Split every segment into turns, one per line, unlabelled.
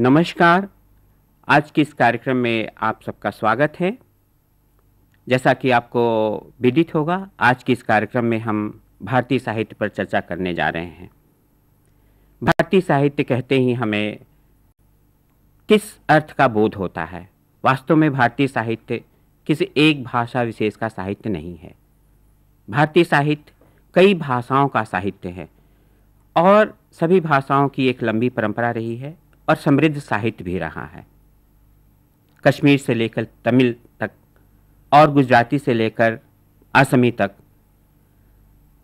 नमस्कार। आज के इस कार्यक्रम में आप सबका स्वागत है। जैसा कि आपको विदित होगा, आज के इस कार्यक्रम में हम भारतीय साहित्य पर चर्चा करने जा रहे हैं। भारतीय साहित्य कहते ही हमें किस अर्थ का बोध होता है। वास्तव में भारतीय साहित्य किसी एक भाषा विशेष का साहित्य नहीं है। भारतीय साहित्य कई भाषाओं का साहित्य है और सभी भाषाओं की एक लंबी परंपरा रही है और समृद्ध साहित्य भी रहा है। कश्मीर से लेकर तमिल तक और गुजराती से लेकर असमी तक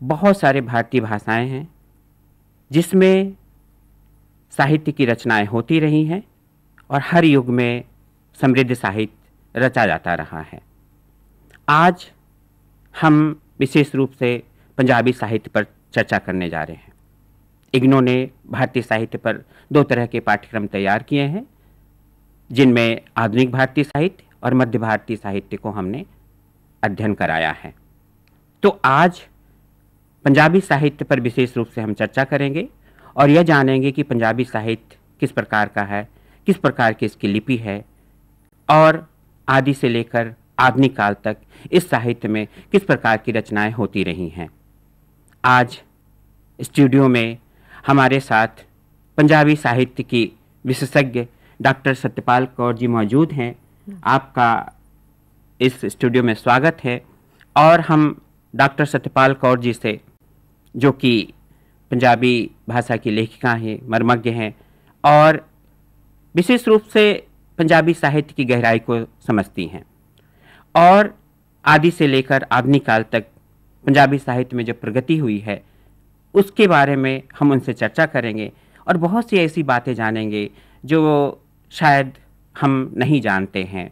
बहुत सारे भारतीय भाषाएं हैं जिसमें साहित्य की रचनाएं होती रही हैं और हर युग में समृद्ध साहित्य रचा जाता रहा है। आज हम विशेष रूप से पंजाबी साहित्य पर चर्चा करने जा रहे हैं। इग्नो ने भारतीय साहित्य पर 2 तरह के पाठ्यक्रम तैयार किए हैं, जिनमें आधुनिक भारतीय साहित्य और मध्य भारतीय साहित्य को हमने अध्ययन कराया है। तो आज पंजाबी साहित्य पर विशेष रूप से हम चर्चा करेंगे और यह जानेंगे कि पंजाबी साहित्य किस प्रकार का है, किस प्रकार की इसकी लिपि है और आदि से लेकर आधुनिक काल तक इस साहित्य में किस प्रकार की रचनाएं होती रही हैं। आज स्टूडियो में हमारे साथ पंजाबी साहित्य की विशेषज्ञ डॉक्टर सत्यपाल कौर जी मौजूद हैं। आपका इस स्टूडियो में स्वागत है और हम डॉक्टर सत्यपाल कौर जी से, जो कि पंजाबी भाषा की लेखिका हैं, मर्मज्ञ हैं और विशेष रूप से पंजाबी साहित्य की गहराई को समझती हैं और आदि से लेकर आधुनिक काल तक पंजाबी साहित्य में जो प्रगति हुई है उसके बारे में हम उनसे चर्चा करेंगे और बहुत सी ऐसी बातें जानेंगे जो शायद हम नहीं जानते हैं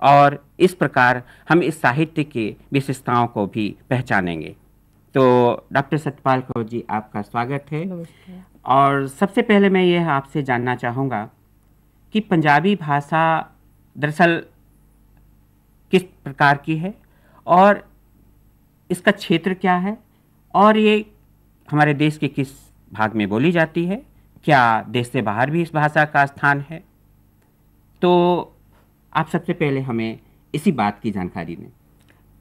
और इस प्रकार हम इस साहित्य की विशेषताओं को भी पहचानेंगे। तो डॉक्टर सत्यपाल कौर जी, आपका स्वागत है।
नमस्कार।
और सबसे पहले मैं यह आपसे जानना चाहूँगा कि पंजाबी भाषा दरअसल किस प्रकार की है और इसका क्षेत्र क्या है और ये हमारे देश के किस भाग में बोली जाती है। क्या देश से बाहर भी इस भाषा का स्थान है? तो आप सबसे पहले हमें इसी बात की जानकारी दें।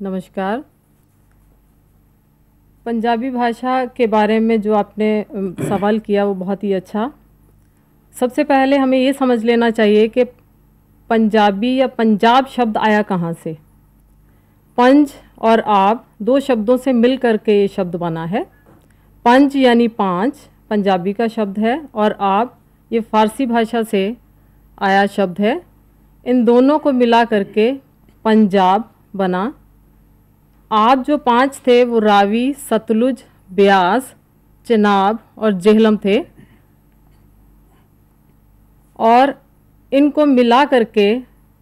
नमस्कार। पंजाबी भाषा के बारे में जो आपने सवाल किया वो बहुत ही अच्छा। सबसे पहले हमें ये समझ लेना चाहिए कि पंजाबी या पंजाब शब्द आया कहाँ से। पंज और आब 2 शब्दों से मिल करके ये शब्द बना है। पंज यानी 5 पंजाबी का शब्द है और आब ये फ़ारसी भाषा से आया शब्द है। इन दोनों को मिला करके पंजाब बना। आब जो 5 थे वो रावी, सतलुज, ब्यास, चिनाब और जेहलम थे और इनको मिला करके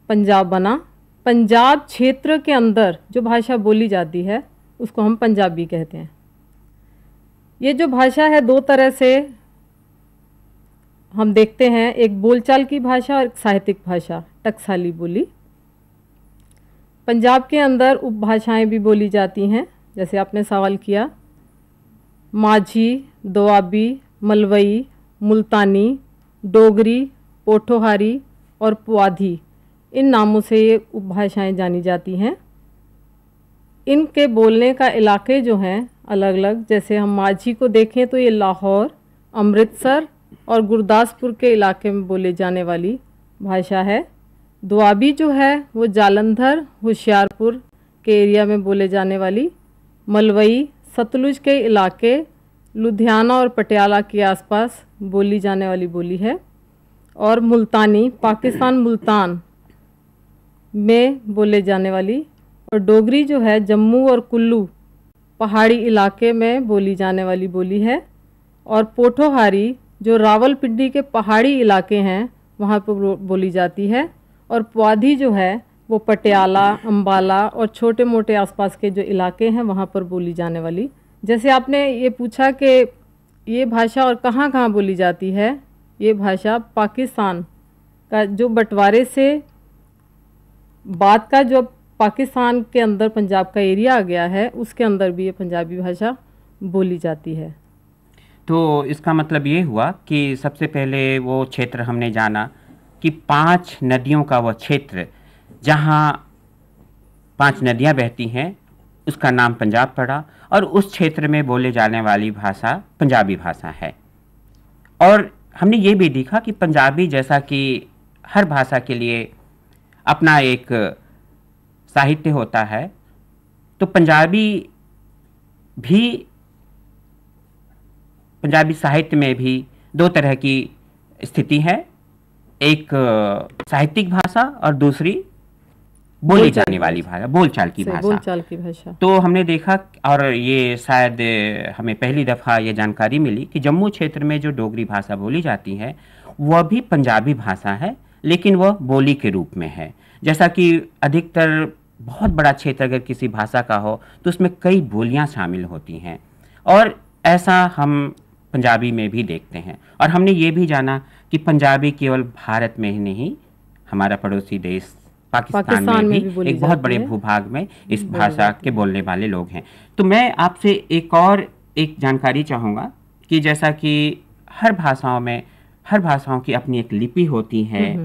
पंजाब बना। पंजाब क्षेत्र के अंदर जो भाषा बोली जाती है उसको हम पंजाबी कहते हैं। ये जो भाषा है 2 तरह से हम देखते हैं, एक बोलचाल की भाषा और एक साहित्यिक भाषा, टकसाली बोली। पंजाब के अंदर उपभाषाएं भी बोली जाती हैं, जैसे आपने सवाल किया। माझी, दोआबी, मलवई, मुल्तानी, डोगरी, पोठोहारी और पुआधी, इन नामों से ये उपभाषाएं जानी जाती हैं। इनके बोलने का इलाके जो हैं अलग अलग, जैसे हम माझी को देखें तो ये लाहौर, अमृतसर और गुरदासपुर के इलाके में बोले जाने वाली भाषा है। दुआबी जो है वो जालंधर, होशियारपुर के एरिया में बोले जाने वाली। मलवई सतलुज के इलाके, लुधियाना और पटियाला के आसपास बोली जाने वाली बोली है। और मुल्तानी पाकिस्तान मुल्तान में बोले जाने वाली। और डोगरी जो है जम्मू और कुल्लू पहाड़ी इलाके में बोली जाने वाली बोली है। और पोठोहारी जो रावलपिंडी के पहाड़ी इलाके हैं वहाँ पर बोली जाती है। और पुआधी जो है वो पटियाला, अम्बाला और छोटे मोटे आसपास के जो इलाके हैं वहाँ पर बोली जाने वाली। जैसे आपने ये पूछा कि ये भाषा और कहाँ कहाँ बोली जाती है, ये भाषा पाकिस्तान का जो बंटवारे से बाद का जो पाकिस्तान के अंदर पंजाब का एरिया आ गया है उसके अंदर भी ये पंजाबी भाषा बोली जाती है।
तो इसका मतलब ये हुआ कि सबसे पहले वो क्षेत्र हमने जाना कि 5 नदियों का वह क्षेत्र जहाँ 5 नदियाँ बहती हैं उसका नाम पंजाब पड़ा, और उस क्षेत्र में बोले जाने वाली भाषा पंजाबी भाषा है। और हमने ये भी देखा कि पंजाबी, जैसा कि हर भाषा के लिए अपना एक साहित्य होता है, तो पंजाबी साहित्य में भी 2 तरह की स्थिति है, एक साहित्यिक भाषा और दूसरी बोली जाने वाली भाषा, बोलचाल की भाषा। तो हमने देखा, और ये शायद हमें पहली दफ़ा ये जानकारी मिली कि जम्मू क्षेत्र में जो डोगरी भाषा बोली जाती है वह भी पंजाबी भाषा है, लेकिन वह बोली के रूप में है। जैसा कि अधिकतर बहुत बड़ा क्षेत्र अगर किसी भाषा का हो तो उसमें कई बोलियां शामिल होती हैं, और ऐसा हम पंजाबी में भी देखते हैं। और हमने ये भी जाना कि पंजाबी केवल भारत में ही नहीं, हमारा पड़ोसी देश पाकिस्तान में भी एक बहुत बड़े भूभाग में इस भाषा के बोलने वाले लोग हैं। तो मैं आपसे एक जानकारी चाहूँगा कि जैसा कि हर भाषाओं की अपनी एक लिपि होती है,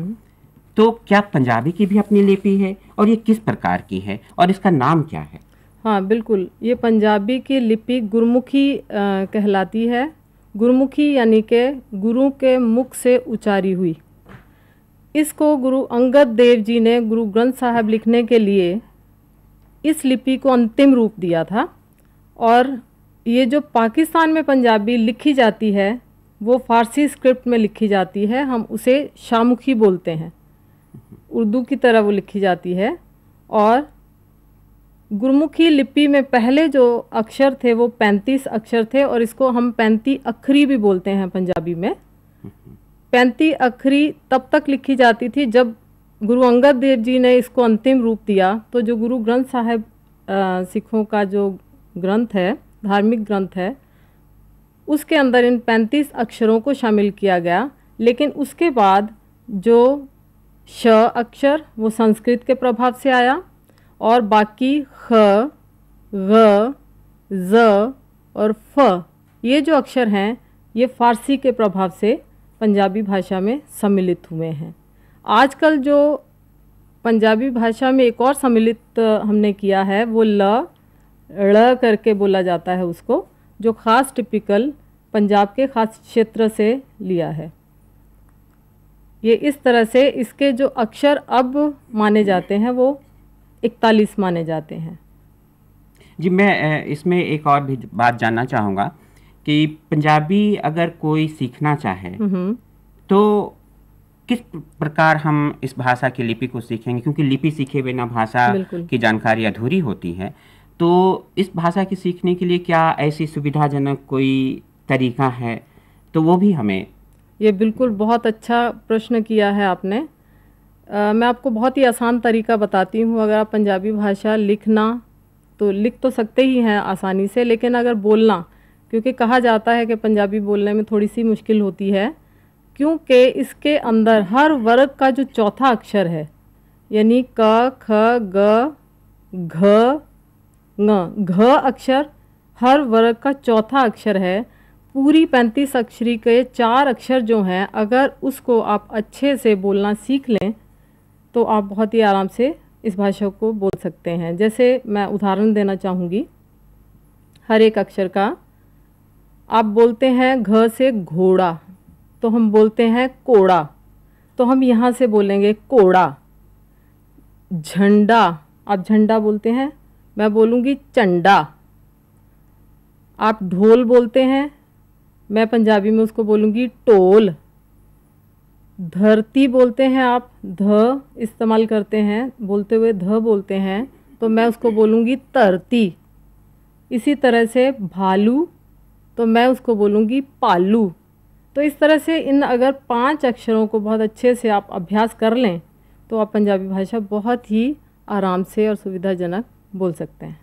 तो क्या पंजाबी की भी अपनी लिपि है, और ये किस प्रकार की है और इसका नाम क्या है?
हाँ बिल्कुल, ये पंजाबी की लिपि गुरमुखी कहलाती है। गुरमुखी यानी कि गुरु के मुख से उच्चारी हुई। इसको गुरु अंगद देव जी ने गुरु ग्रंथ साहब लिखने के लिए इस लिपि को अंतिम रूप दिया था। और ये जो पाकिस्तान में पंजाबी लिखी जाती है वो फ़ारसी स्क्रिप्ट में लिखी जाती है, हम उसे शाहमुखी बोलते हैं, उर्दू की तरह वो लिखी जाती है। और गुरमुखी लिपि में पहले जो अक्षर थे वो 35 अक्षर थे, और इसको हम 35 अखरी भी बोलते हैं पंजाबी में। 35 अखरी तब तक लिखी जाती थी जब गुरु अंगद देव जी ने इसको अंतिम रूप दिया। तो जो गुरु ग्रंथ साहब सिखों का जो ग्रंथ है, धार्मिक ग्रंथ है, उसके अंदर इन 35 अक्षरों को शामिल किया गया। लेकिन उसके बाद जो श अक्षर वो संस्कृत के प्रभाव से आया, और बाकी ख, ग, ज और फ ये जो अक्षर हैं ये फ़ारसी के प्रभाव से पंजाबी भाषा में सम्मिलित हुए हैं। आजकल जो पंजाबी भाषा में एक और सम्मिलित हमने किया है वो ड़ करके बोला जाता है उसको, जो ख़ास टिपिकल पंजाब के ख़ास क्षेत्र से लिया है। ये इस तरह से इसके जो अक्षर अब माने जाते हैं वो 41 माने जाते हैं।
जी, मैं इसमें एक और भी बात जानना चाहूँगा कि पंजाबी अगर कोई सीखना चाहे तो किस प्रकार हम इस भाषा की लिपि को सीखेंगे, क्योंकि लिपि सीखे बिना भाषा की जानकारी अधूरी होती है। तो इस भाषा की सीखने के लिए क्या ऐसी सुविधाजनक कोई तरीका है, तो वो भी हमें।
ये बिल्कुल बहुत अच्छा प्रश्न किया है आपने। मैं आपको बहुत ही आसान तरीका बताती हूँ। अगर आप पंजाबी भाषा लिखना तो लिख तो सकते ही हैं आसानी से, लेकिन अगर बोलना, क्योंकि कहा जाता है कि पंजाबी बोलने में थोड़ी सी मुश्किल होती है, क्योंकि इसके अंदर हर वर्ग का जो चौथा अक्षर है, यानी क, ख, ग, घ, ङ, घ अक्षर हर वर्ग का चौथा अक्षर है। पूरी 35 अक्षरी के 4 अक्षर जो हैं, अगर उसको आप अच्छे से बोलना सीख लें तो आप बहुत ही आराम से इस भाषा को बोल सकते हैं। जैसे मैं उदाहरण देना चाहूँगी हर एक अक्षर का। आप बोलते हैं घ से घोड़ा, तो हम बोलते हैं कोड़ा, तो हम यहाँ से बोलेंगे कोड़ा। झंडा, आप झंडा बोलते हैं, मैं बोलूँगी चंडा। आप ढोल बोलते हैं, मैं पंजाबी में उसको बोलूँगी टोल। धरती बोलते हैं, आप ध इस्तेमाल करते हैं, बोलते हुए ध बोलते हैं, तो मैं उसको बोलूँगी धरती। इसी तरह से भालू, तो मैं उसको बोलूँगी पालू। तो इस तरह से इन अगर 5 अक्षरों को बहुत अच्छे से आप अभ्यास कर लें तो आप पंजाबी भाषा बहुत ही आराम से और सुविधाजनक बोल सकते हैं।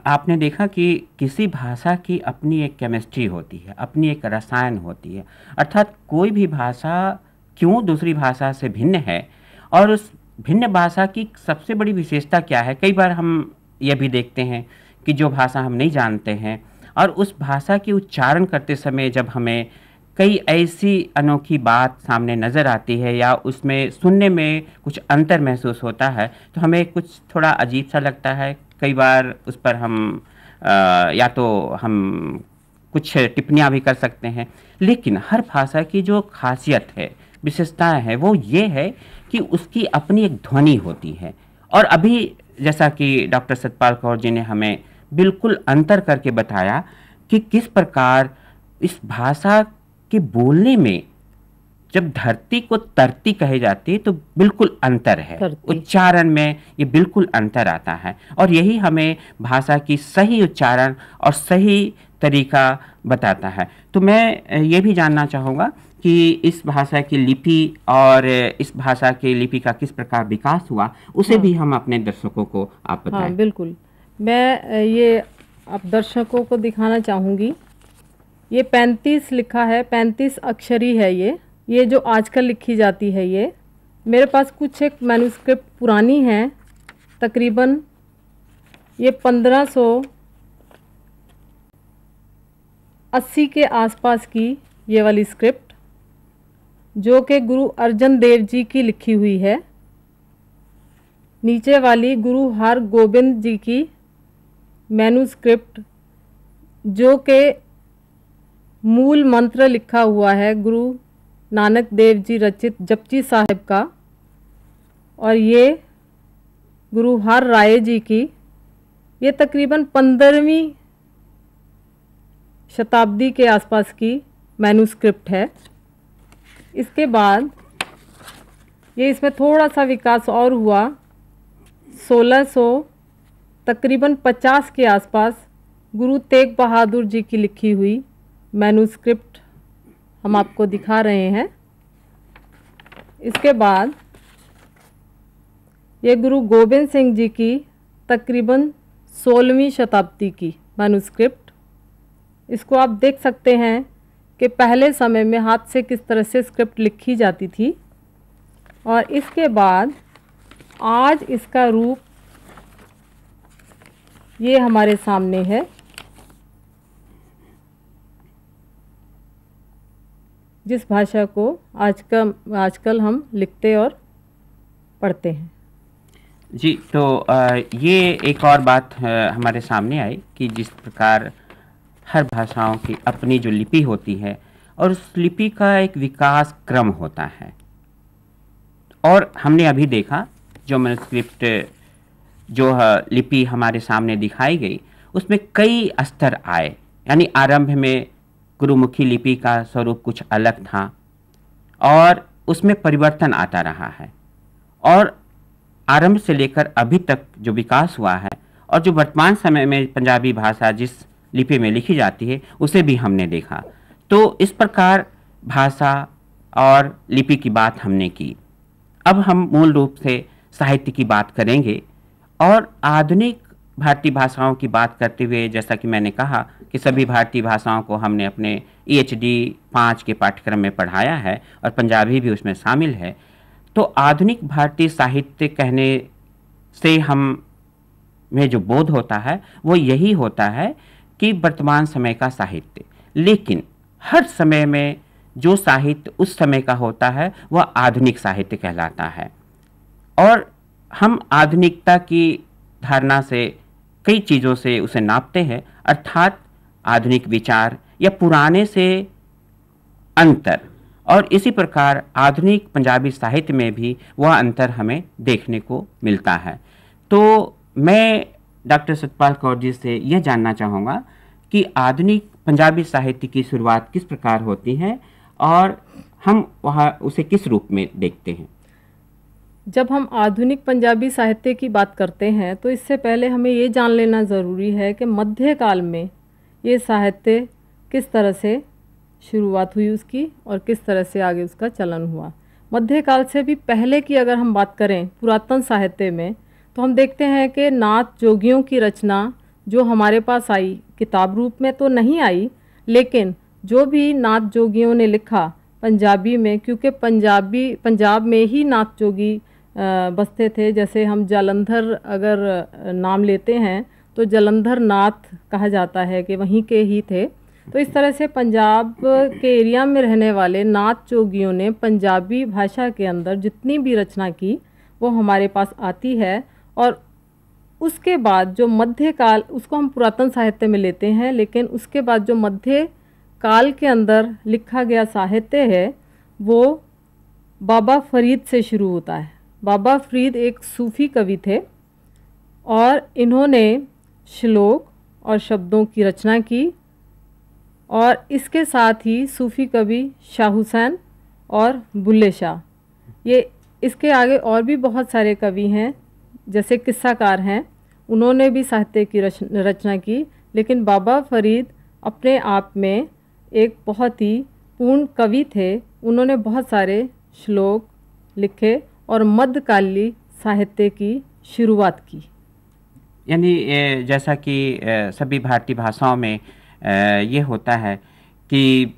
आपने देखा कि किसी भाषा की अपनी एक केमिस्ट्री होती है, अपनी एक रसायन होती है, अर्थात कोई भी भाषा क्यों दूसरी भाषा से भिन्न है, और उस भिन्न भाषा की सबसे बड़ी विशेषता क्या है। कई बार हम यह भी देखते हैं कि जो भाषा हम नहीं जानते हैं और उस भाषा की उच्चारण करते समय जब हमें कई ऐसी अनोखी बात सामने नज़र आती है या उसमें सुनने में कुछ अंतर महसूस होता है, तो हमें कुछ थोड़ा अजीब सा लगता है। कई बार उस पर हम या तो हम कुछ टिप्पणियाँ भी कर सकते हैं। लेकिन हर भाषा की जो खासियत है, विशेषताएं है, वो ये है कि उसकी अपनी एक ध्वनि होती है। और अभी जैसा कि डॉक्टर सतपाल कौर जी ने हमें बिल्कुल अंतर करके बताया कि किस प्रकार इस भाषा के बोलने में जब धरती को तरती कही जाती है तो बिल्कुल अंतर है, उच्चारण में ये बिल्कुल अंतर आता है। और यही हमें भाषा की सही उच्चारण और सही तरीका बताता है। तो मैं ये भी जानना चाहूँगा कि इस भाषा की लिपि और इस भाषा की लिपि का किस प्रकार विकास हुआ, उसे भी हम अपने दर्शकों को आप बताएं।
हाँ बिल्कुल, मैं ये आप दर्शकों को दिखाना चाहूँगी। ये 35 लिखा है, 35 अक्षरी है ये जो आजकल लिखी जाती है। ये मेरे पास कुछ एक मैन्युस्क्रिप्ट पुरानी है, तकरीबन ये 1580 के आसपास की ये वाली स्क्रिप्ट, जो कि गुरु अर्जन देव जी की लिखी हुई है। नीचे वाली गुरु हरगोबिंद जी की मैन्युस्क्रिप्ट, जो कि मूल मंत्र लिखा हुआ है गुरु नानक देव जी रचित जपजी साहिब का। और ये गुरु हर राय जी की, ये तकरीबन 15वीं शताब्दी के आसपास की मैन्युस्क्रिप्ट है। इसके बाद ये इसमें थोड़ा सा विकास और हुआ। 1600 तकरीबन 50 के आसपास गुरु तेग बहादुर जी की लिखी हुई मैन्युस्क्रिप्ट हम आपको दिखा रहे हैं। इसके बाद ये गुरु गोबिंद सिंह जी की तकरीबन 16वीं शताब्दी की मैन्युस्क्रिप्ट। इसको आप देख सकते हैं कि पहले समय में हाथ से किस तरह से स्क्रिप्ट लिखी जाती थी। और इसके बाद आज इसका रूप ये हमारे सामने है, जिस भाषा को आजकल हम लिखते और पढ़ते हैं।
जी, तो ये एक और बात हमारे सामने आई कि जिस प्रकार हर भाषाओं की अपनी जो लिपि होती है और उस लिपि का एक विकास क्रम होता है। और हमने अभी देखा जो मैन्युस्क्रिप्ट जो लिपि हमारे सामने दिखाई गई, उसमें कई स्तर आए। यानी आरंभ में गुरुमुखी लिपि का स्वरूप कुछ अलग था और उसमें परिवर्तन आता रहा है। और आरंभ से लेकर अभी तक जो विकास हुआ है और जो वर्तमान समय में पंजाबी भाषा जिस लिपि में लिखी जाती है, उसे भी हमने देखा। तो इस प्रकार भाषा और लिपि की बात हमने की। अब हम मूल रूप से साहित्य की बात करेंगे और आधुनिक भारतीय भाषाओं की बात करते हुए, जैसा कि मैंने कहा कि सभी भारतीय भाषाओं को हमने अपने EHD 5 के पाठ्यक्रम में पढ़ाया है और पंजाबी भी उसमें शामिल है। तो आधुनिक भारतीय साहित्य कहने से हम में जो बोध होता है वो यही होता है कि वर्तमान समय का साहित्य। लेकिन हर समय में जो साहित्य उस समय का होता है वह आधुनिक साहित्य कहलाता है। और हम आधुनिकता की धारणा से कई चीज़ों से उसे नापते हैं, अर्थात आधुनिक विचार या पुराने से अंतर। और इसी प्रकार आधुनिक पंजाबी साहित्य में भी वह अंतर हमें देखने को मिलता है। तो मैं डॉक्टर सतपाल कौर जी से यह जानना चाहूँगा कि आधुनिक पंजाबी साहित्य की शुरुआत किस प्रकार होती है और हम वहाँ उसे किस रूप में देखते हैं।
जब हम आधुनिक पंजाबी साहित्य की बात करते हैं तो इससे पहले हमें ये जान लेना ज़रूरी है कि मध्यकाल में ये साहित्य किस तरह से शुरुआत हुई उसकी और किस तरह से आगे उसका चलन हुआ। मध्यकाल से भी पहले की अगर हम बात करें पुरातन साहित्य में, तो हम देखते हैं कि नाथ जोगियों की रचना जो हमारे पास आई, किताब रूप में तो नहीं आई, लेकिन जो भी नाथ जोगियों ने लिखा पंजाबी में, क्योंकि पंजाब में ही नाथ जोगी बसते थे। जैसे हम जालंधर अगर नाम लेते हैं तो जालंधर नाथ कहा जाता है कि वहीं के ही थे। तो इस तरह से पंजाब के एरिया में रहने वाले नाथ जोगियों ने पंजाबी भाषा के अंदर जितनी भी रचना की वो हमारे पास आती है। और उसके बाद जो मध्यकाल, उसको हम पुरातन साहित्य में लेते हैं, लेकिन उसके बाद जो मध्य काल के अंदर लिखा गया साहित्य है वो बाबा फरीद से शुरू होता है। बाबा फरीद एक सूफ़ी कवि थे और इन्होंने श्लोक और शब्दों की रचना की। और इसके साथ ही सूफ़ी कवि शाह हुसैन और बुल्ले शाह, ये इसके आगे और भी बहुत सारे कवि हैं जैसे किस्साकार हैं, उन्होंने भी साहित्य की रचना की। लेकिन बाबा फरीद अपने आप में एक बहुत ही पूर्ण कवि थे। उन्होंने बहुत सारे श्लोक लिखे और मध्यकालीन साहित्य की शुरुआत की।
यानी जैसा कि सभी भारतीय भाषाओं में ये होता है कि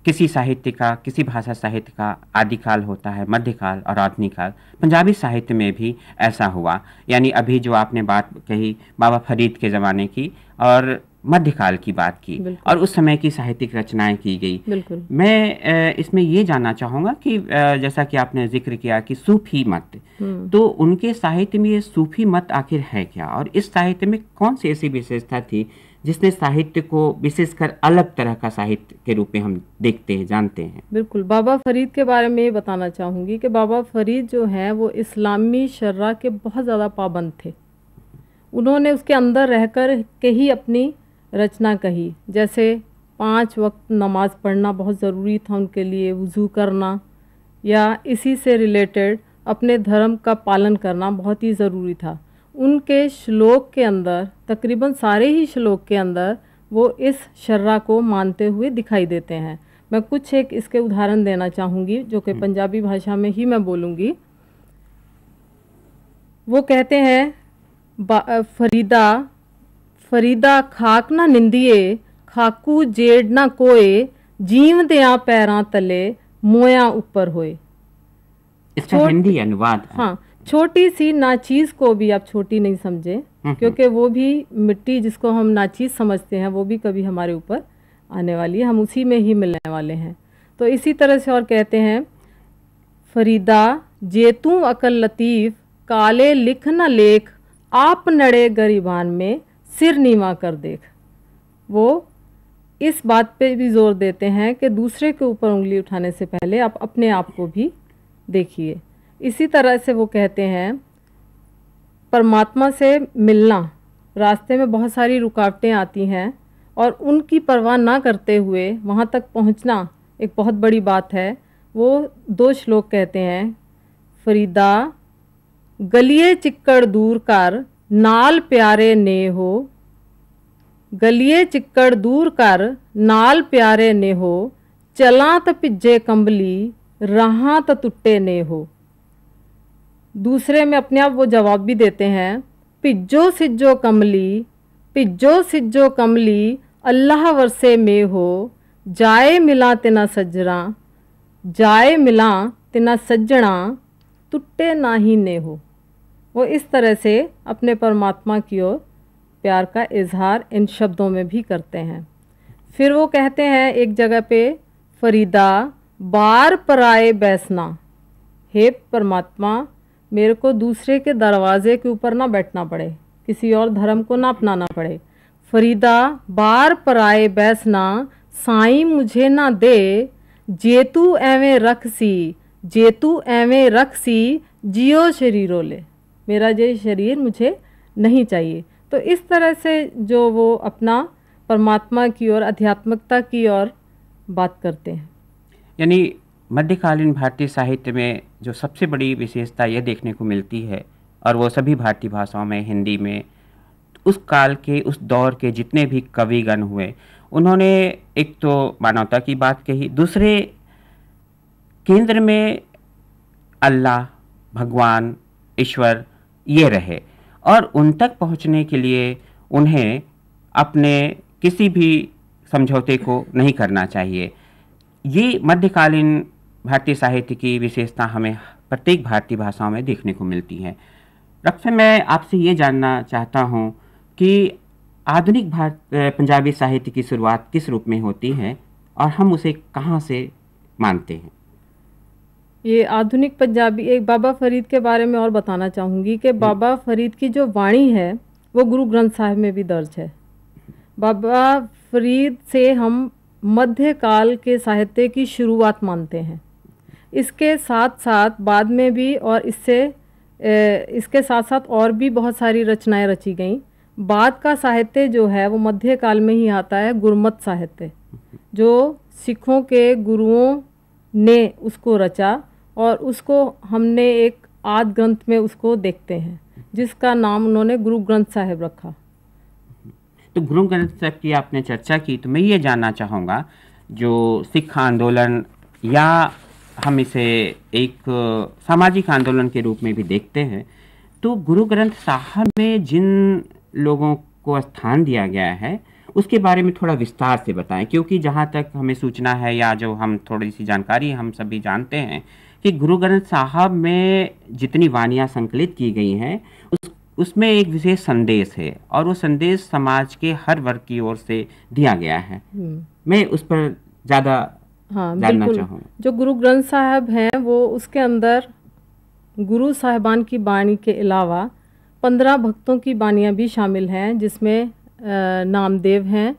किसी साहित्य का, किसी भाषा साहित्य का आदिकाल होता है, मध्यकाल और आधुनिक काल। पंजाबी साहित्य में भी ऐसा हुआ। यानी अभी जो आपने बात कही बाबा फरीद के ज़माने की और मध्यकाल की बात की और उस समय की साहित्यिक रचनाएं की गई। मैं इसमें ये जानना चाहूँगा कि जैसा कि आपने जिक्र किया कि सूफी मत, तो उनके साहित्य में ये सूफी मत आखिर है क्या, और इस साहित्य में कौन सी ऐसी विशेषता थी जिसने साहित्य को विशेषकर अलग तरह का साहित्य के रूप में हम देखते हैं, जानते हैं?
बिल्कुल, बाबा फरीद के बारे में ये बताना चाहूँगी कि बाबा फरीद जो हैं वो इस्लामी शर्रा के बहुत ज़्यादा पाबंद थे। उन्होंने उसके अंदर रहकर के ही अपनी रचना कही। जैसे 5 वक्त नमाज पढ़ना बहुत ज़रूरी था उनके लिए, वज़ू करना या इसी से रिलेटेड अपने धर्म का पालन करना बहुत ही ज़रूरी था। उनके श्लोक के अंदर, तकरीबन सारे ही श्लोक के अंदर वो इस शर्रा को मानते हुए दिखाई देते हैं। मैं कुछ एक इसके उदाहरण देना चाहूँगी जो कि पंजाबी भाषा में ही मैं बोलूँगी। वो कहते हैं, फरीदा फरीदा खाक ना निंदिए, खाकू जेड़ ना कोए, जीव दिया पैरां तले, मोया ऊपर होए।
इसका हिंदी अनुवाद?
हाँ, छोटी सी नाचीज़ को भी आप छोटी नहीं समझे, क्योंकि वो भी मिट्टी जिसको हम नाचीज़ समझते हैं वो भी कभी हमारे ऊपर आने वाली है, हम उसी में ही मिलने वाले हैं। तो इसी तरह से और कहते हैं, फरीदा जेतू अकल लतीफ़, काले लिख न लेख, आप नड़े गरीबान में सिर नीवा कर देख। वो इस बात पे भी जोर देते हैं कि दूसरे के ऊपर उंगली उठाने से पहले आप अपने आप को भी देखिए। इसी तरह से वो कहते हैं, परमात्मा से मिलना, रास्ते में बहुत सारी रुकावटें आती हैं और उनकी परवाह ना करते हुए वहाँ तक पहुँचना एक बहुत बड़ी बात है। वो 2 श्लोक कहते हैं, फरीदा गलिए चिक्कड़ दूर कर, नाल प्यारे ने हो, गलिए चिक्कड़ दूर कर, नाल प्यारे ने हो, चलां त भिज्जे कंबली, रहां त टुट्टे ने हो। दूसरे में अपने आप वो जवाब भी देते हैं, भिज्जो सिज्जो कमली, भिज्जो सिज्जो कमली, अल्लाह वरसे में हो, जाए मिला तिना सज्जरा, जाए मिला तिना सज्जना, टुट्टे ना ही ने हो। वो इस तरह से अपने परमात्मा की ओर प्यार का इजहार इन शब्दों में भी करते हैं। फिर वो कहते हैं एक जगह पे, फरीदा बार पराए बैसना, हे परमात्मा मेरे को दूसरे के दरवाजे के ऊपर ना बैठना पड़े, किसी और धर्म को ना अपनाना पड़े। फरीदा बार पराए बैसना, साईं मुझे ना दे, जेतू एवें रख सी, जेतू एवें रख सी, जियो शरीरो ले, मेरा ये शरीर मुझे नहीं चाहिए। तो इस तरह से जो वो अपना परमात्मा की ओर, आध्यात्मिकता की ओर बात करते हैं।
यानी मध्यकालीन भारतीय साहित्य में जो सबसे बड़ी विशेषता यह देखने को मिलती है, और वो सभी भारतीय भाषाओं में, हिंदी में, उस काल के, उस दौर के जितने भी कविगण हुए, उन्होंने एक तो मानवता की बात कही, दूसरे केंद्र में अल्लाह, भगवान, ईश्वर ये रहे, और उन तक पहुंचने के लिए उन्हें अपने किसी भी समझौते को नहीं करना चाहिए। ये मध्यकालीन भारतीय साहित्य की विशेषता हमें प्रत्येक भारतीय भाषाओं में देखने को मिलती है। डॉक्टर, मैं आपसे ये जानना चाहता हूँ कि आधुनिक पंजाबी साहित्य की शुरुआत किस रूप में होती है और हम उसे कहाँ से मानते हैं?
ये आधुनिक पंजाबी, एक बाबा फरीद के बारे में और बताना चाहूँगी कि बाबा फरीद की जो वाणी है वो गुरु ग्रंथ साहिब में भी दर्ज है। बाबा फरीद से हम मध्यकाल के साहित्य की शुरुआत मानते हैं। इसके साथ साथ बाद में भी और इसके साथ साथ और भी बहुत सारी रचनाएं रची गईं। बाद का साहित्य जो है वो मध्यकाल में ही आता है, गुरमत साहित्य, जो सिखों के गुरुओं ने उसको रचा और उसको हमने एक आदि ग्रंथ में उसको देखते हैं, जिसका नाम उन्होंने गुरु ग्रंथ साहिब रखा।
तो गुरु ग्रंथ साहिब की आपने चर्चा की, तो मैं ये जानना चाहूँगा, जो सिख आंदोलन या हम इसे एक सामाजिक आंदोलन के रूप में भी देखते हैं, तो गुरु ग्रंथ साहब में जिन लोगों को स्थान दिया गया है उसके बारे में थोड़ा विस्तार से बताएं, क्योंकि जहाँ तक हमें सूचना है या जो हम थोड़ी सी जानकारी हम सभी जानते हैं कि गुरु ग्रंथ साहब में जितनी वानियाँ संकलित की गई हैं उसमें एक विशेष संदेश है और वो संदेश समाज के हर वर्ग की ओर से दिया गया है। मैं उस पर ज़्यादा जानना चाहूँगा।
जो गुरु ग्रंथ साहब हैं वो उसके अंदर गुरु साहिबान की बाणी के अलावा 15 भक्तों की बानियाँ भी शामिल हैं, जिसमें नामदेव हैं,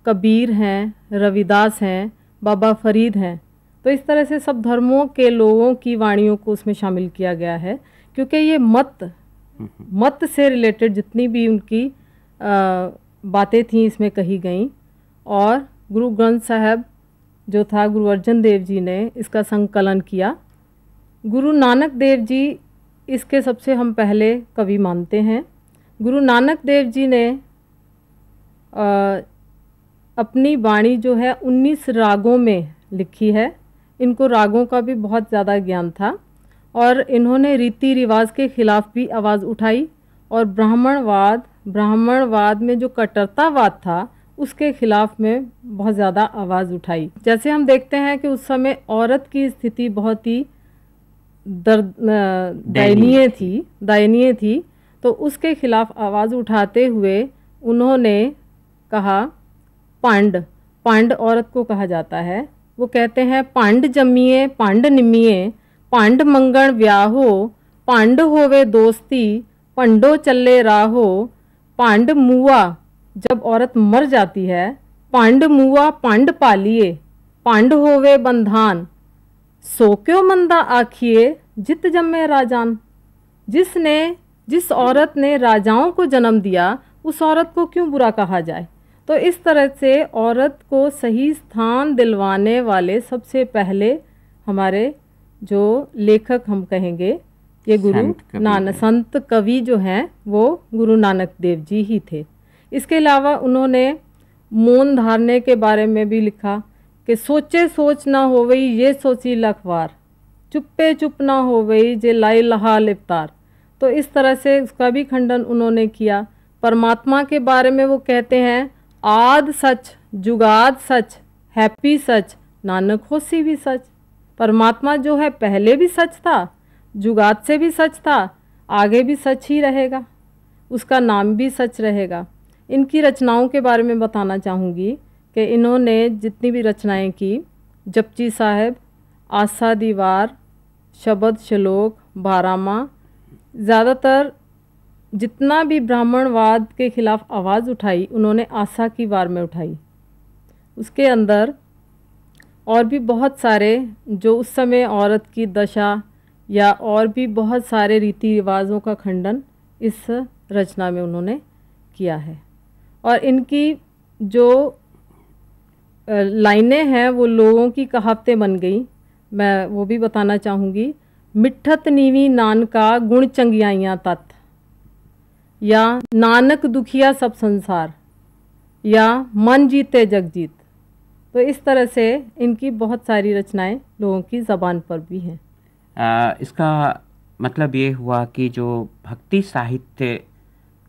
कबीर हैं, रविदास हैं, बाबा फरीद हैं। तो इस तरह से सब धर्मों के लोगों की वाणियों को उसमें शामिल किया गया है, क्योंकि ये मत से रिलेटेड जितनी भी उनकी बातें थीं इसमें कही गईं। और गुरु ग्रंथ साहब जो था, गुरु अर्जन देव जी ने इसका संकलन किया। गुरु नानक देव जी इसके सबसे हम पहले कवि मानते हैं। गुरु नानक देव जी ने अपनी वाणी जो है 19 रागों में लिखी है। इनको रागों का भी बहुत ज़्यादा ज्ञान था और इन्होंने रीति रिवाज के खिलाफ भी आवाज़ उठाई और ब्राह्मणवाद में जो कट्टरतावाद था उसके खिलाफ में बहुत ज़्यादा आवाज़ उठाई। जैसे हम देखते हैं कि उस समय औरत की स्थिति बहुत ही दयनीय थी, तो उसके खिलाफ आवाज़ उठाते हुए उन्होंने कहा, पांड औरत को कहा जाता है, वो कहते हैं, पांड जम्मिए पांड निमिए, पांड मंगण व्याहो, पांड होवे दोस्ती, पंडो चले राहो, पांड मुआ, जब औरत मर जाती है, पांड मुआ पांड पालिए, पांड होवे बंधान, सो क्यों मंदा आखिए, जित जम्मे राजान। जिस औरत ने राजाओं को जन्म दिया उस औरत को क्यों बुरा कहा जाए। तो इस तरह से औरत को सही स्थान दिलवाने वाले सबसे पहले हमारे जो लेखक हम कहेंगे ये संत कवि जो हैं वो गुरु नानक देव जी ही थे। इसके अलावा उन्होंने मौन धारने के बारे में भी लिखा कि सोचे सोच ना हो वही ये सोची लखवार, चुप्पे चुप ना हो वही जे लाई लहा लिफ्तार। तो इस तरह से उसका भी खंडन उन्होंने किया। परमात्मा के बारे में वो कहते हैं, आद सच जुगाद सच हैप्पी सच नानक होसी भी सच। परमात्मा जो है पहले भी सच था, जुगाद से भी सच था, आगे भी सच ही रहेगा, उसका नाम भी सच रहेगा। इनकी रचनाओं के बारे में बताना चाहूँगी कि इन्होंने जितनी भी रचनाएं की, जपजी साहिब, आसा दीवार, शबद श्लोक, बारामा, ज़्यादातर जितना भी ब्राह्मणवाद के खिलाफ आवाज़ उठाई उन्होंने आसा की वार में उठाई। उसके अंदर और भी बहुत सारे जो उस समय औरत की दशा या और भी बहुत सारे रीति रिवाजों का खंडन इस रचना में उन्होंने किया है। और इनकी जो लाइनें हैं वो लोगों की कहावतें बन गई, मैं वो भी बताना चाहूँगी। मिठत नीवी नानका गुण चंगियाइयाँ तत्, या नानक दुखिया सब संसार, या मन जीते जग जीत। तो इस तरह से इनकी बहुत सारी रचनाएं लोगों की ज़बान पर भी हैं।
इसका मतलब ये हुआ कि जो भक्ति साहित्य